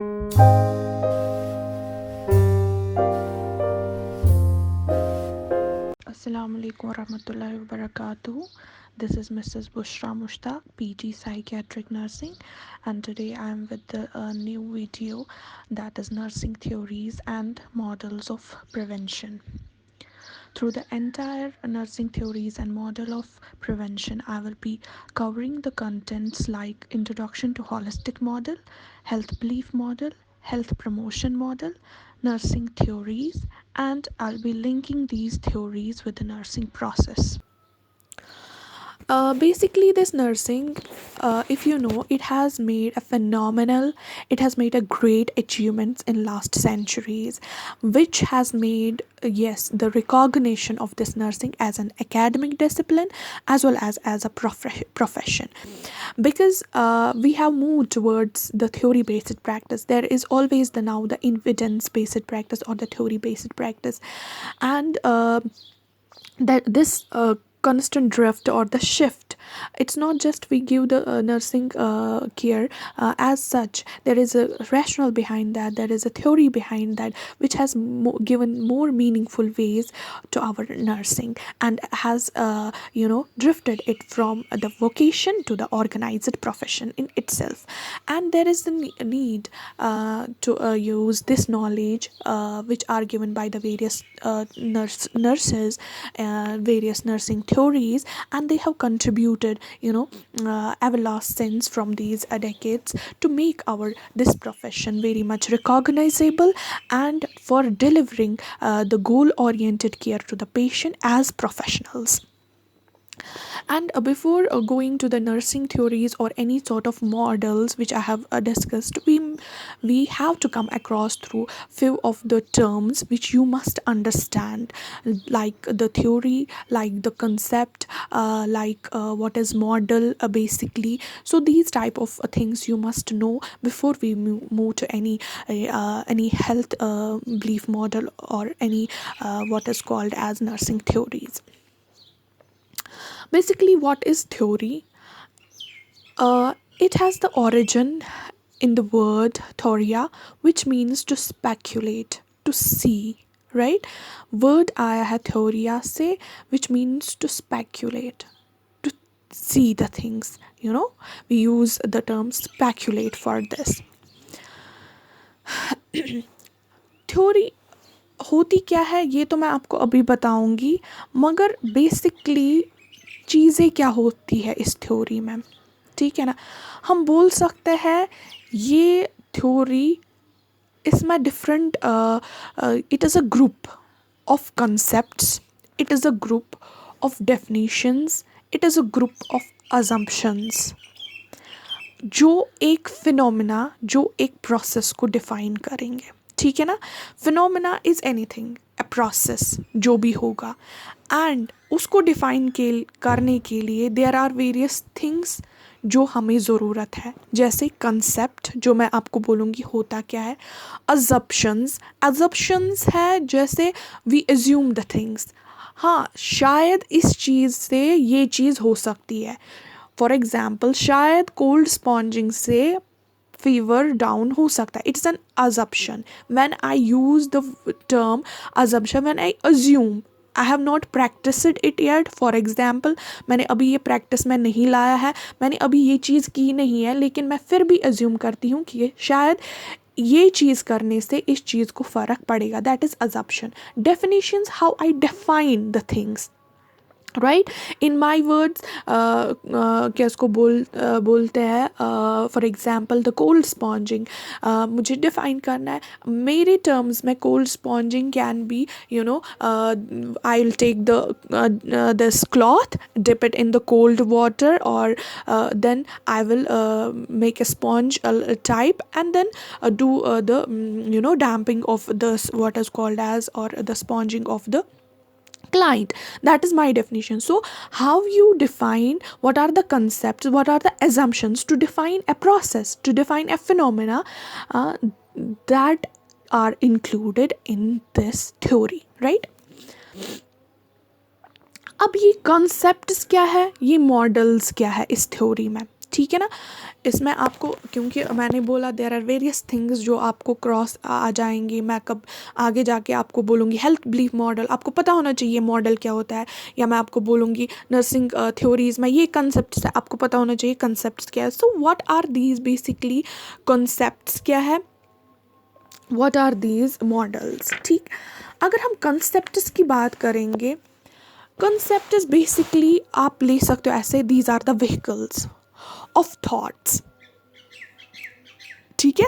Assalamu alaikum warahmatullahi wabarakatuh. This is Mrs. Bushra Mushtaq, PG Psychiatric Nursing, and today I am with a new video that is nursing theories and models of prevention. Through the entire nursing theories and model of prevention, I will be covering the contents like introduction to holistic model, health belief model, health promotion model, nursing theories, and I'll be linking these theories with the nursing process. Basically, this nursing, if you know, it has made a great achievements in last centuries, which has made, yes, the recognition of this nursing as an academic discipline as well as a profession. Because we have moved towards the theory based practice, there is always the evidence based practice or the theory based practice, and that this constant drift or the shift, it's not just we give the nursing care as such. There is a rationale behind that, there is a theory behind that, which has given more meaningful ways to our nursing, and has drifted it from the vocation to the organized profession in itself. And there is the need to use this knowledge which are given by the various nurses, various nursing theories, and they have contributed, ever last since from these decades, to make our this profession very much recognizable, and for delivering the goal oriented care to the patient as professionals. And before going to the nursing theories or any sort of models which I have discussed, we have to come across through few of the terms which you must understand, like the theory, like the concept, like what is model, basically. So these type of things you must know before we move to any health belief model or any what is called as nursing theories. Basically, what is theory? It has the origin in the word thoria, which means to speculate, to see, right? Word आया है theoria से, which means to speculate, to see the things. We use the term speculate for this. Theory होती क्या है ये तो मैं आपको अभी बताऊंगी, मगर बेसिकली चीज़ें क्या होती है इस थ्योरी में, ठीक है ना? हम बोल सकते हैं ये थ्योरी, इसमें different, it is a group of concepts, it is a group of definitions, it is a group of assumptions, जो एक फिनोमिना, जो एक प्रोसेस को डिफाइन करेंगे, ठीक है ना? Phenomena is anything, a process जो भी होगा, एंड उसको डिफाइन करने के लिए देयर आर वेरियस थिंग्स जो हमें ज़रूरत है, जैसे कंसेप्ट जो मैं आपको बोलूँगी होता क्या है, अजप्शंस है, जैसे वी एज्यूम द थिंग्स, हाँ शायद इस चीज़ से ये चीज़ हो सकती है। फॉर एग्जाम्पल, शायद कोल्ड स्पॉन्जिंग से फीवर डाउन हो सकता है, it's an assumption. When I use the term assumption, when I assume, I have not practised it yet. For example, मैंने अभी ये प्रैक्टिस में नहीं लाया है, मैंने अभी ये चीज़ की नहीं है, लेकिन मैं फिर भी अज्यूम करती हूँ कि शायद ये चीज़ करने से इस चीज़ को फ़र्क पड़ेगा, that is assumption. Definitions, how I define the things, right? In my words, क्या इसको बोलते हैं, for example the cold sponging, मुझे डिफाइन करना है मेरे टर्म्स में। Cold sponging can be, I will take this cloth, dip it in the cold water, or then I will make a sponge type, and then do the damping of this, what is called as, or the sponging of the client. That is my definition. So how you define, what are the concepts, what are the assumptions to define a process, to define a phenomena, that are included in this theory, right? अब ये concepts क्या है, ये models क्या है इस theory में, ठीक है ना। इसमें आपको, क्योंकि मैंने बोला देयर आर वेरियस थिंग्स जो आपको क्रॉस आ जाएंगी, मैं कब आगे जाके आपको बोलूँगी हेल्थ बिलीफ मॉडल, आपको पता होना चाहिए मॉडल क्या होता है, या मैं आपको बोलूँगी नर्सिंग थ्योरीज में ये कंसेप्ट है, आपको पता होना चाहिए कंसेप्ट क्या है। So what are these basically concepts क्या है, व्हाट आर दीज मॉडल्स। ठीक, अगर हम कंसेप्ट्स की बात करेंगे, कंसेप्ट इज बेसिकली आप ले सकते हो ऐसे, these are the vehicles of thoughts, ठीक है,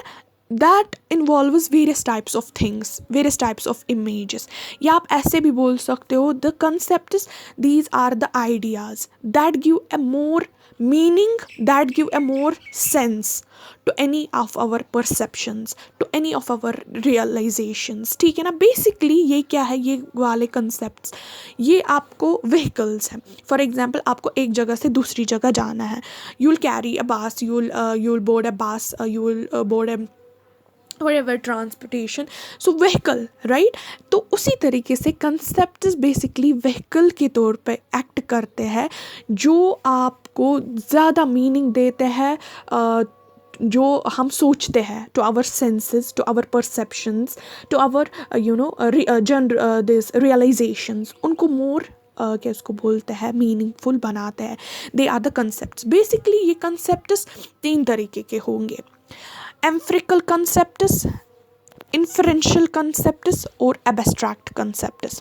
that involves various types of things, various types of images, या आप ऐसे भी बोल सकते हो the concepts, these are the ideas that give a more meaning, that give a more sense to any of our perceptions, to any of our realizations, ठीक है ना। बेसिकली ये क्या है, ये वाले concepts, ये आपको vehicles हैं। फॉर एग्जाम्पल आपको एक जगह से दूसरी जगह जाना है, you'll carry a bus, you'll board a bus, you'll board a whatever transportation, so vehicle, right। तो उसी तरीके से concepts बेसिकली vehicle के तौर पे एक्ट करते हैं, जो आपको ज़्यादा मीनिंग देते हैं जो हम सोचते हैं, to our senses, to our perceptions, to our this realisations, उनको मोर क्या उसको बोलते हैं मीनिंगफुल बनाते हैं। They are the concept. Basically ये कंसेप्ट्स 3 तरीके के होंगे, एम्फिरिकल कंसेप्ट्स, इन्फरेंशियल कंसेप्ट्स और एब्स्ट्रैक्ट कंसेप्ट्स।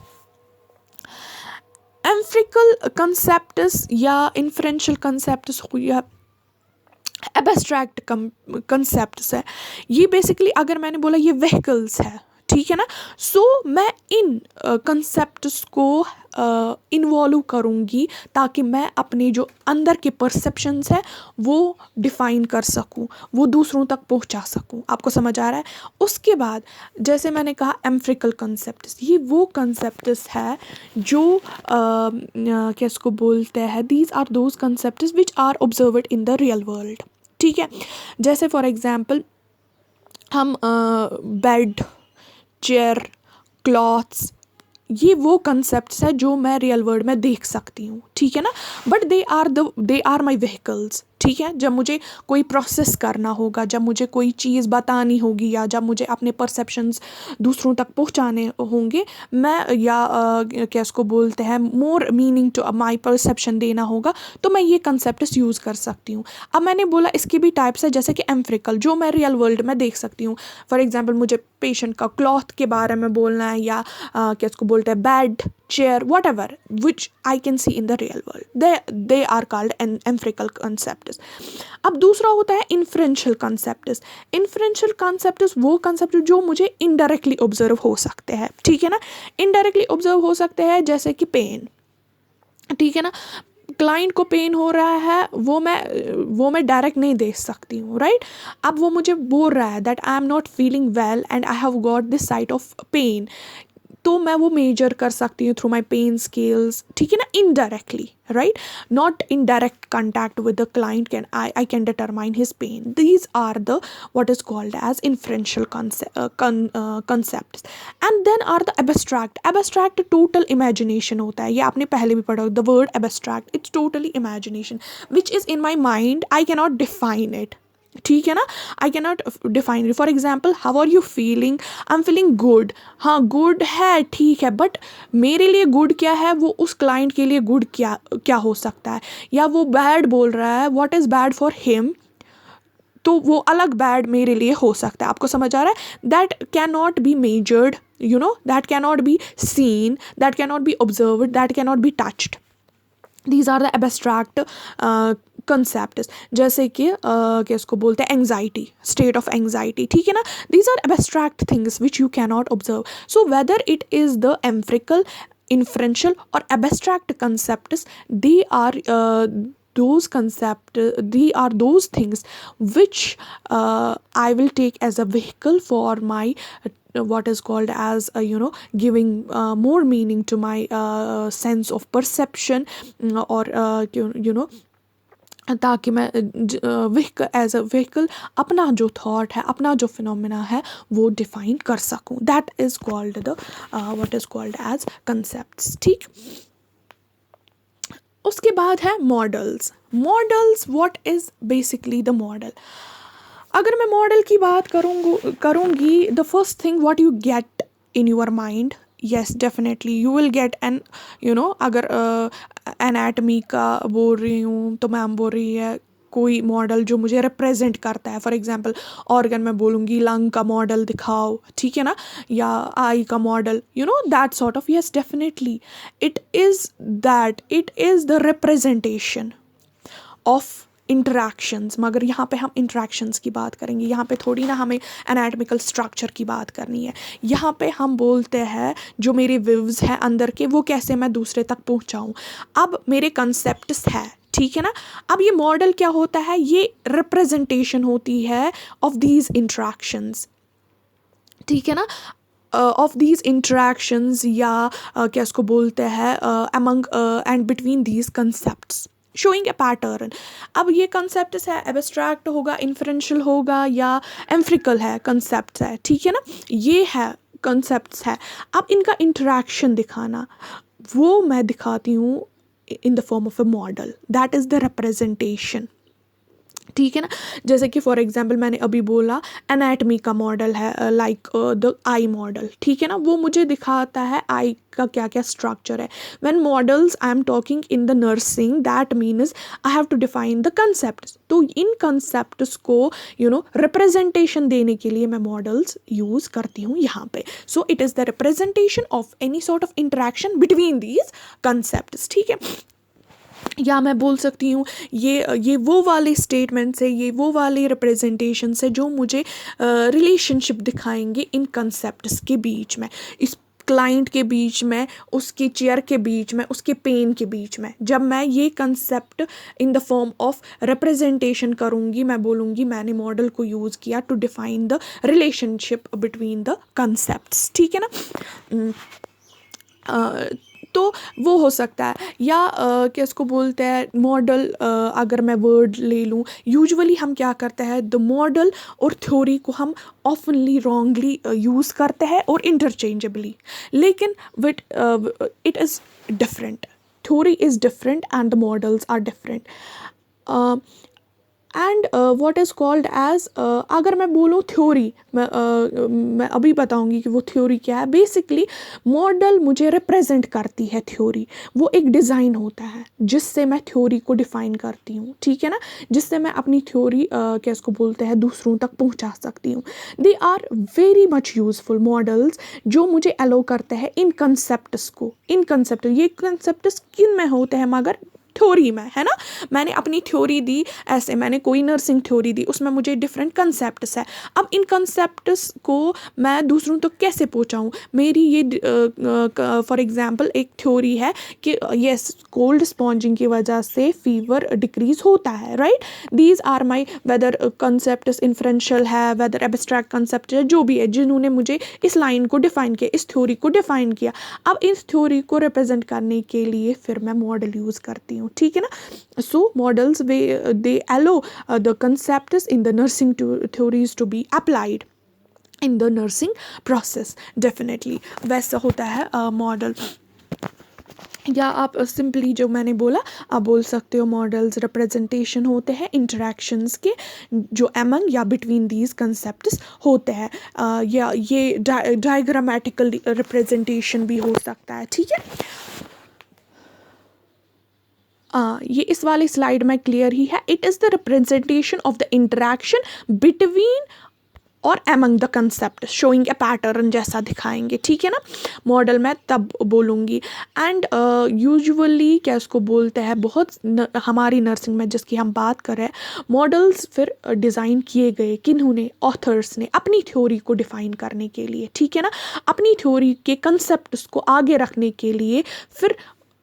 एम्फिरिकल कंसेप्ट्स या इन्फरेंशियल कंसेप्ट्स या एब्स्ट्रैक्ट कंसेप्ट्स है, ये बेसिकली अगर मैंने बोला ये व्हीकल्स है, ठीक है ना। सो मैं इन कंसेप्ट्स को इन्वॉल्व करूँगी ताकि मैं अपने जो अंदर के परसेप्शंस है वो डिफ़ाइन कर सकूँ, वो दूसरों तक पहुँचा सकूँ। आपको समझ आ रहा है। उसके बाद जैसे मैंने कहा एम्फिरिकल कंसेप्ट्स, ये वो कंसेप्ट्स है जो क्या इसको बोलते हैं, these are those concepts which are observed in the real world, ठीक है। जैसे फॉर एग्जांपल हम बेड, चेयर, क्लॉथ्स, ये वो कंसेप्ट्स है जो मैं रियल वर्ल्ड में देख सकती हूँ, ठीक है ना। But they are my vehicles, ठीक है। जब मुझे कोई प्रोसेस करना होगा, जब मुझे कोई चीज़ बतानी होगी, या जब मुझे अपने परसेप्शंस दूसरों तक पहुँचाने होंगे, मैं या क्या इसको बोलते हैं more meaning to my perception देना होगा, तो मैं ये कंसेप्ट्स यूज़ कर सकती हूँ। अब मैंने बोला इसके भी टाइप्स है, जैसे कि एम्फिरिकल जो मैं रियल वर्ल्ड में देख सकती हूँ। फॉर एग्जाम्पल मुझे पेशेंट का क्लॉथ के बारे में बोलना है, या क्या इसको बोलते हैं bed, chair, whatever which I can see in the real world, they are called an empirical concepts। अब दूसरा होता है inferential concepts। inferential concepts वो concept जो मुझे indirectly observe हो सकते हैं, ठीक है ना। indirectly observe हो सकते हैं जैसे कि पेन, ठीक है ना। क्लाइंट को पेन हो रहा है, वो मैं डायरेक्ट नहीं देख सकती हूँ, राइट। अब वो मुझे बोल रहा है that I am not feeling well and I have got this site of pain, तो मैं वो मेजर कर सकती हूँ थ्रू माई पेन स्केल्स, ठीक है ना, indirectly, right. Not in direct contact with the client can I can determine his pain. These are the what is called as inferential concepts. And then are the abstract. Abstract total imagination होता है, ये आपने पहले भी पढ़ा, the word abstract it's totally imagination which is in my mind, I can not define it, ठीक है ना। I can not define it. For example how are you feeling, I am feeling good, हाँ good है, ठीक है, but मेरे लिए good क्या है, वो उस क्लाइंट के लिए गुड क्या क्या हो सकता है। या वो बैड बोल रहा है, what is bad for him, तो वो अलग बैड मेरे लिए हो सकता है। आपको समझ आ रहा है। That can not be measured, you know, that can not be seen, that can not be observed, that can not be touched. These are the abstract concept. जैसे कि क्या इसको बोलते हैं एंग्जाइटी, स्टेट ऑफ एंग्जाइटी, ठीक है ना। These are abstract things which you can not observe. So whether it is the empirical, inferential or abstract concepts, they are they are those things which I will take as a vehicle for my what is called as giving more meaning to my sense of perception, or ताकि मैं as a vehicle अपना जो thought है, अपना जो phenomena है वो define कर सकूं। That is called the what is called as concepts, ठीक। उसके बाद है models. Models, what is basically the model? अगर मैं मॉडल की बात करूँगी, the first thing what you get in your mind, yes definitely you will get an, अगर एनाटमी का बोल रही हूँ तो मैम बोल रही है कोई मॉडल जो मुझे रिप्रेजेंट करता है. फॉर एग्जांपल ऑर्गन में बोलूँगी लंग का मॉडल दिखाओ, ठीक है ना, या आई का model, that sort of. Yes definitely it is the representation of interactions. मगर यहाँ पे हम इंटरैक्शंस की बात करेंगे, यहाँ पे थोड़ी ना हमें एनाटमिकल स्ट्रक्चर की बात करनी है. यहाँ पे हम बोलते हैं जो मेरे विव्स हैं अंदर के, वो कैसे मैं दूसरे तक पहुँचाऊँ. अब मेरे कंसेप्ट्स है, ठीक है ना. अब ये मॉडल क्या होता है, ये रिप्रेजेंटेशन होती है ऑफ दीज इंटरैक्शंस, ठीक है ना, ऑफ दीज इंटरैक्शंस, या क्या इसको बोलते हैं among and between these concepts showing a pattern. अब ये कंसेप्ट है, एब्स्ट्रैक्ट होगा, इन्फ्रेंशियल होगा, या एम्फ्रिकल है कंसेप्ट है, ठीक है ना, ये है कंसेप्ट है. अब इनका इंटरेक्शन दिखाना, वो मैं दिखाती हूँ इन the form of a model, that is the representation, ठीक है ना. जैसे कि फॉर एग्जांपल मैंने अभी बोला एनाटमी का मॉडल है, लाइक द आई मॉडल, ठीक है ना, वो मुझे दिखाता है आई का क्या क्या स्ट्रक्चर है. When models I am talking in the nursing, that means I have to define the concept. तो इन कंसेप्ट्स को रिप्रेजेंटेशन देने के लिए मैं मॉडल्स यूज़ करती हूँ यहाँ पे. So it is the representation of any sort of interaction between these concepts, ठीक है. या मैं बोल सकती हूँ ये वो वाले स्टेटमेंट्स है, ये वो वाले रिप्रेजेंटेशंस है जो मुझे रिलेशनशिप दिखाएंगे इन कंसेप्ट्स के बीच में, इस क्लाइंट के बीच में, उसकी चेयर के बीच में, उसके पेन के बीच में. जब मैं ये concept in the form of representation करूँगी, मैं बोलूँगी मैंने मॉडल को यूज़ किया to define the relationship between the concepts, ठीक है ना. तो वो हो सकता है. या क्या इसको बोलते हैं मॉडल, अगर मैं वर्ड ले लूँ, यूजुअली हम क्या करते हैं, द मॉडल और थ्योरी को हम ऑफनली रॉन्गली यूज़ करते हैं और इंटरचेंजेबली, लेकिन but it is different. Theory is different and the models are different. And what is called as, अगर मैं बोलूँ थ्योरी, मैं अभी बताऊँगी कि वो थ्योरी क्या है. बेसिकली मॉडल मुझे रिप्रेजेंट करती है थ्योरी, वो एक डिज़ाइन होता है जिससे मैं थ्योरी को डिफ़ाइन करती हूँ, ठीक है ना, जिससे मैं अपनी थ्योरी क्या इसको बोलते हैं दूसरों तक पहुँचा सकती हूँ. They are very much useful models जो मुझे अलो करते हैं इन कंसेप्ट्स को. इन कंसेप्ट, ये कंसेप्ट्स किन में होते हैं, मगर थ्योरी में, है ना. मैंने अपनी थ्योरी दी, ऐसे मैंने कोई नर्सिंग थ्योरी दी, उसमें मुझे डिफरेंट कंसेप्ट्स है. अब इन कंसेप्ट्स को मैं दूसरों तक कैसे पहुंचाऊं. मेरी ये फॉर एग्जांपल एक थ्योरी है कि यस कोल्ड स्पॉन्जिंग की वजह से फीवर डिक्रीज होता है, right. These are my, whether concepts inferential है, वेदर एब्स्ट्रैक्ट कंसेप्ट है, जो भी है, जिन्होंने मुझे इस लाइन को डिफाइन किया, इस थ्योरी को डिफाइन किया. अब इस थ्योरी को रिप्रेजेंट करने के लिए फिर मैं मॉडल यूज़ करती हूँ, ठीक है ना. So models they allow the concepts in the nursing theories to be applied in the nursing process. Definitely वैसा होता है मॉडल. या आप सिंपली जो मैंने बोला, आप बोल सकते हो मॉडल्स रिप्रेजेंटेशन होते हैं इंटरेक्शंस के जो अमंग या बिटवीन दीज कंसेप्ट्स होते हैं. या ये डायग्रामेटिकल रिप्रेजेंटेशन भी हो सकता है, ठीक है. ये इस वाली स्लाइड में क्लियर ही है. It is the representation of the interaction between और among the concept showing a pattern जैसा दिखाएंगे, ठीक है ना. मॉडल मैं तब बोलूँगी. एंड यूजुअली क्या इसको बोलते हैं, बहुत हमारी नर्सिंग में जिसकी हम बात कर रहे हैं, मॉडल्स फिर डिज़ाइन किए गए किन्होंने, ऑथर्स ने, अपनी थ्योरी को डिफ़ाइन करने के लिए, ठीक है ना, अपनी थ्योरी के कंसेप्ट्स को आगे रखने के लिए. फिर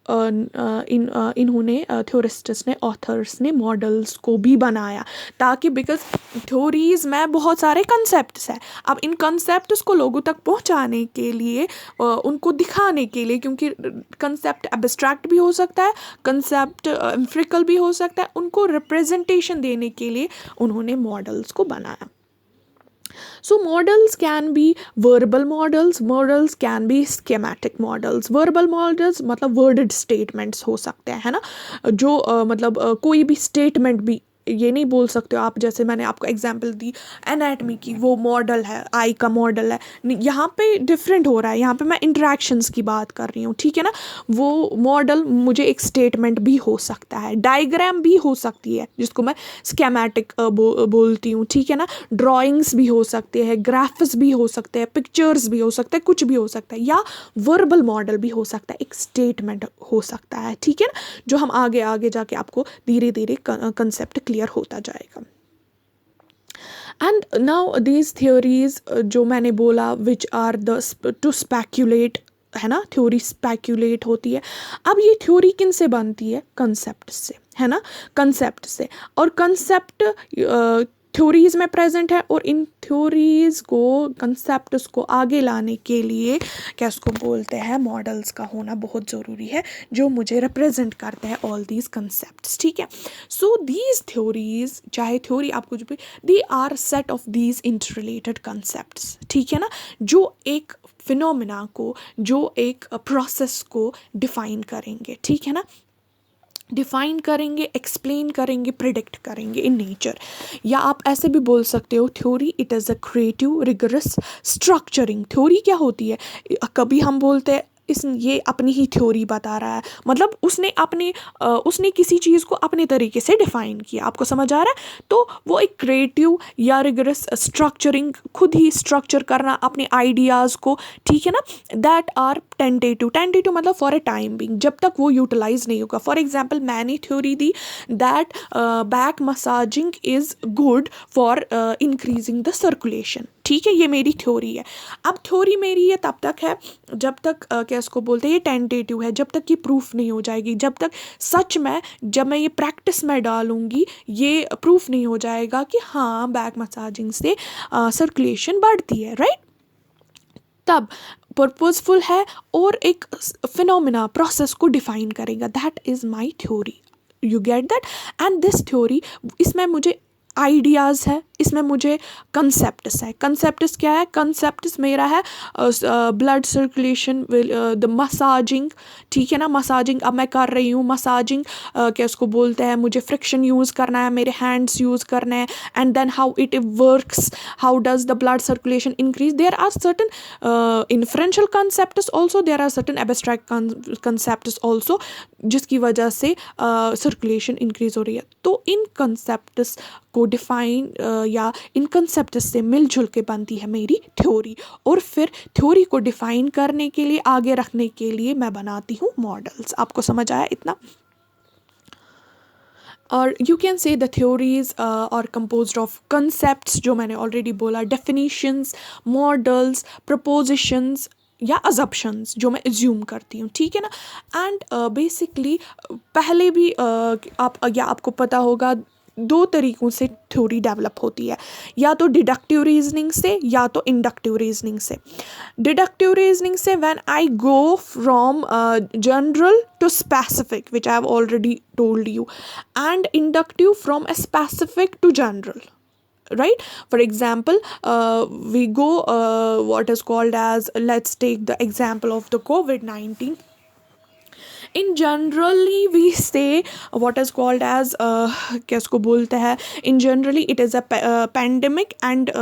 इन्होंने थ्योरिस्ट्स ने, ऑथर्स ने मॉडल्स को भी बनाया, ताकि बिकॉज थ्योरीज में बहुत सारे कंसेप्ट्स हैं. अब इन कंसेप्ट्स को लोगों तक पहुंचाने के लिए, उनको दिखाने के लिए, क्योंकि कंसेप्ट एब्स्ट्रैक्ट भी हो सकता है, कंसेप्ट एम्फिरिकल भी हो सकता है, उनको रिप्रेजेंटेशन देने के लिए उन्होंने मॉडल्स को बनाया. So models can be verbal models can be schematic models. Verbal models मतलब worded statements हो सकते हैं, है ना, जो मतलब कोई भी statement भी ये नहीं बोल सकते हो आप, जैसे मैंने आपको एग्जांपल दी एनाटमी की, वो मॉडल है, आई का मॉडल है, यहाँ पे डिफरेंट हो रहा है, यहाँ पे मैं इंटरेक्शंस की बात कर रही हूँ, ठीक है ना। वो मॉडल मुझे एक स्टेटमेंट भी हो सकता है, डायग्राम भी हो सकती है जिसको मैं स्केमेटिक बोलती हूँ, ठीक है ना। ड्राइंग्स भी हो सकते हैं, ग्राफ्स भी हो सकते हैं, पिक्चर्स भी हो सकते हैं, कुछ भी हो सकता है, या वर्बल मॉडल भी हो सकता है, एक स्टेटमेंट हो सकता है, ठीक है ना, जो हम आगे आगे जाके आपको धीरे धीरे कंसेप्ट क्लियर होता जाएगा। एंड नाउ दीज थ्योरीज जो मैंने बोला which are the to speculate, है ना, थ्योरी स्पेक्यूलेट होती है। अब ये थ्योरी किन से बनती है? कंसेप्ट से, है ना, कंसेप्ट से। और कंसेप्ट थ्योरीज में प्रेजेंट है, और इन थ्योरीज को, कंसेप्ट्स को आगे लाने के लिए क्या उसको बोलते हैं, मॉडल्स का होना बहुत ज़रूरी है, जो मुझे रिप्रेजेंट करते हैं ऑल दीज कंसेप्ट्स, ठीक है। सो दीज थ्योरीज, चाहे थ्योरी आपको जो भी, they are set of these interrelated concepts, ठीक है ना, जो एक फिनोमिना को, जो एक प्रोसेस को डिफाइन करेंगे, ठीक है ना, डिफाइन करेंगे, एक्सप्लेन करेंगे, प्रिडिक्ट करेंगे इन नेचर। या आप ऐसे भी बोल सकते हो, theory it is a creative rigorous structuring. Theory क्या होती है? कभी हम बोलते हैं ये अपनी ही थ्योरी बता रहा है, मतलब उसने किसी चीज़ को अपने तरीके से डिफाइन किया, आपको समझ आ रहा है? तो वो एक क्रिएटिव या रिगरस स्ट्रक्चरिंग, खुद ही स्ट्रक्चर करना अपने आइडियाज़ को, ठीक है ना, दैट आर टेंटेटिव मतलब फॉर ए टाइम बिंग, जब तक वो यूटिलाइज नहीं होगा। फॉर एग्जाम्पल मैंने theory the that back massaging is good for increasing the circulation, ठीक है, ये मेरी थ्योरी है। अब थ्योरी मेरी ये तब तक है जब तक क्या इसको बोलते हैं, ये टेंटेटिव है, जब तक ये प्रूफ नहीं हो जाएगी, जब तक सच में जब मैं ये प्रैक्टिस में डालूंगी ये प्रूफ नहीं हो जाएगा कि हाँ बैक मसाजिंग से सर्कुलेशन बढ़ती है, राइट। तब पर्पसफुल है और एक फिनोमिना प्रोसेस को डिफाइन करेगा, that is my theory, you get that. And this theory, इसमें मुझे आइडियाज़ है, इसमें मुझे कंसेप्ट्स है। कंसेप्ट्स क्या है? कंसेप्ट्स मेरा है ब्लड सर्कुलेशन, द मसाजिंग, ठीक है ना, मसाजिंग अब मैं कर रही हूँ, मसाजिंग क्या उसको बोलते हैं, मुझे फ्रिक्शन यूज़ करना है, मेरे हैंड्स यूज़ करने हैं, and then how it works, how does the blood circulation increase. There are certain inferential concepts also, there are certain abstract concepts also, जिसकी वजह से सर्कुलेशन इंक्रीज हो रही है। तो इन कंसेप्ट्स को डिफाइन या इन कंसेप्ट से मिलजुल के बनती है मेरी थ्योरी, और फिर थ्योरी को डिफाइन करने के लिए, आगे रखने के लिए मैं बनाती हूँ मॉडल्स। आपको समझ आया इतना? और you can say the theories और कंपोज्ड ऑफ कंसेप्ट्स, जो मैंने ऑलरेडी बोला, डेफिनेशंस, मॉडल्स, प्रपोजिशंस या अजप्शंस जो मैं एज्यूम करती हूँ, ठीक है ना। एंड बेसिकली पहले भी आपको पता होगा, दो तरीक़ों से थ्योरी डेवलप होती है, या तो डिडक्टिव रीजनिंग से या तो इंडक्टिव रीजनिंग से। डिडक्टिव रीजनिंग से when I go from general to specific, which I have already told you, and inductive from a specific to general, right? For example, we go what is called as, let's take the example of the COVID-19. In generally we say what is called as क्या इसको बोलते हैं, in generally it is a pandemic, and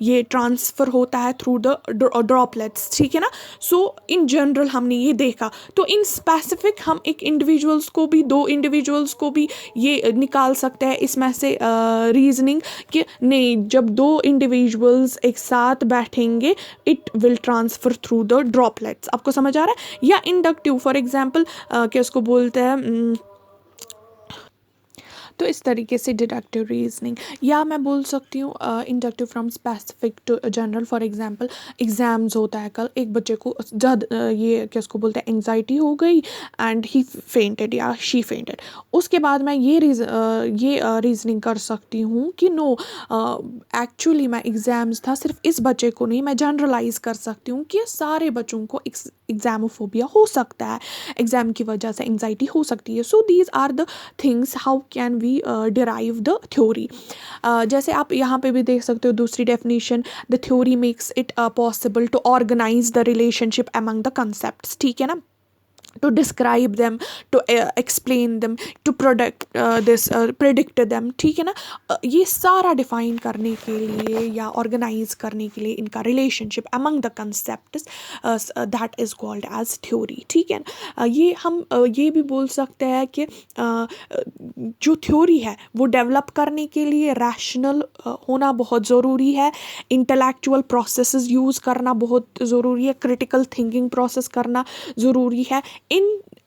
ये transfer होता है through the droplets, ठीक है ना। सो इन जनरल हमने ये देखा, तो इन स्पेसिफिक हम एक इंडिविजुअल्स को भी, दो इंडिविजुअल्स को भी ये निकाल सकते हैं इसमें से रीजनिंग कि नहीं, जब दो इंडिविजुअल्स एक साथ बैठेंगे it will transfer through the droplets. आपको समझ आ रहा है? या इंडक्टिव, फॉर एग्जाम्पल क्या उसको बोलते हैं, तो इस तरीके से डिडक्टिव रीजनिंग, या मैं बोल सकती हूँ inductive from specific to general. For example exams होता है कल, एक बच्चे को ये क्या उसको बोलते हैं एंग्जाइटी हो गई एंड ही फेंटेड या शी फेंटेड। उसके बाद मैं ये रीजनिंग कर सकती हूँ कि नो, एक्चुअली मैं एग्ज़ाम्स था सिर्फ इस बच्चे को नहीं, मैं जनरलाइज कर सकती हूँ कि सारे बच्चों को एग्जामोफोबिया हो सकता है, एग्ज़ाम की वजह से एंजाइटी हो सकती है. So these are the things how can we derive the theory. जैसे आप यहाँ पे भी देख सकते हो दूसरी definition, the theory makes it possible to organise the relationship among the concept. ठीक है ना, to describe them, to explain them, to predict them. ठीक है ना, ये सारा डिफाइन करने के लिए या ऑर्गेनाइज करने के लिए इनका relationship among the concept that is called as theory. ठीक है ना, ये हम ये भी बोल सकते हैं कि जो थ्योरी है वो डेवलप करने के लिए रैशनल होना बहुत ज़रूरी है, इंटेलेक्चुअल प्रोसेसेस यूज़ करना बहुत ज़रूरी है, क्रिटिकल थिंकिंग प्रोसेस करना ज़रूरी है.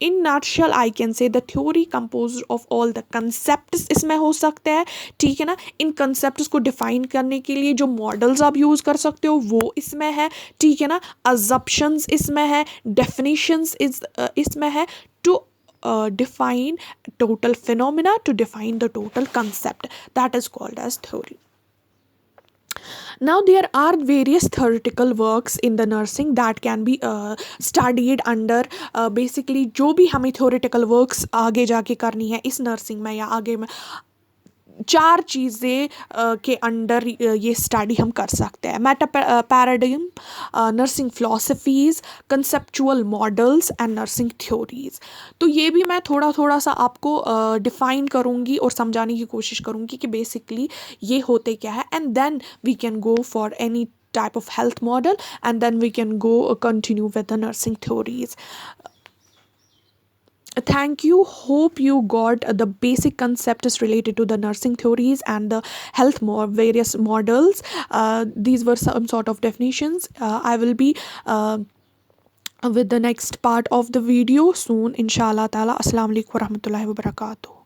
in nutshell I can say the theory composed of all the concepts इसमें हो सकते हैं. ठीक है ना, इन concepts को डिफाइन करने के लिए जो मॉडल्स आप यूज़ कर सकते हो वो इसमें है. ठीक है ना, assumptions इसमें है, definitions इसमें है, to define total phenomena, to define the total concept, that is called as theory. Now there are various theoretical works in the nursing that can be studied under basically जो भी हमें theoretical works आगे जाके करनी है इस nursing में या आगे में, चार चीज़ें के अंडर ये स्टडी हम कर सकते हैं. Meta paradigm, nursing philosophies, conceptual models and nursing theories. तो ये भी मैं थोड़ा थोड़ा सा आपको डिफ़ाइन करूँगी और समझाने की कोशिश करूँगी कि बेसिकली ये होते क्या है, and then we can go for any type of health model, and then we can go continue with the nursing theories. Thank you. Hope you got the basic concepts related to the nursing theories and the health various models. These were some sort of definitions. I will be with the next part of the video soon, inshallah ta'ala. Assalamu alaikum warahmatullahi wabarakatuh.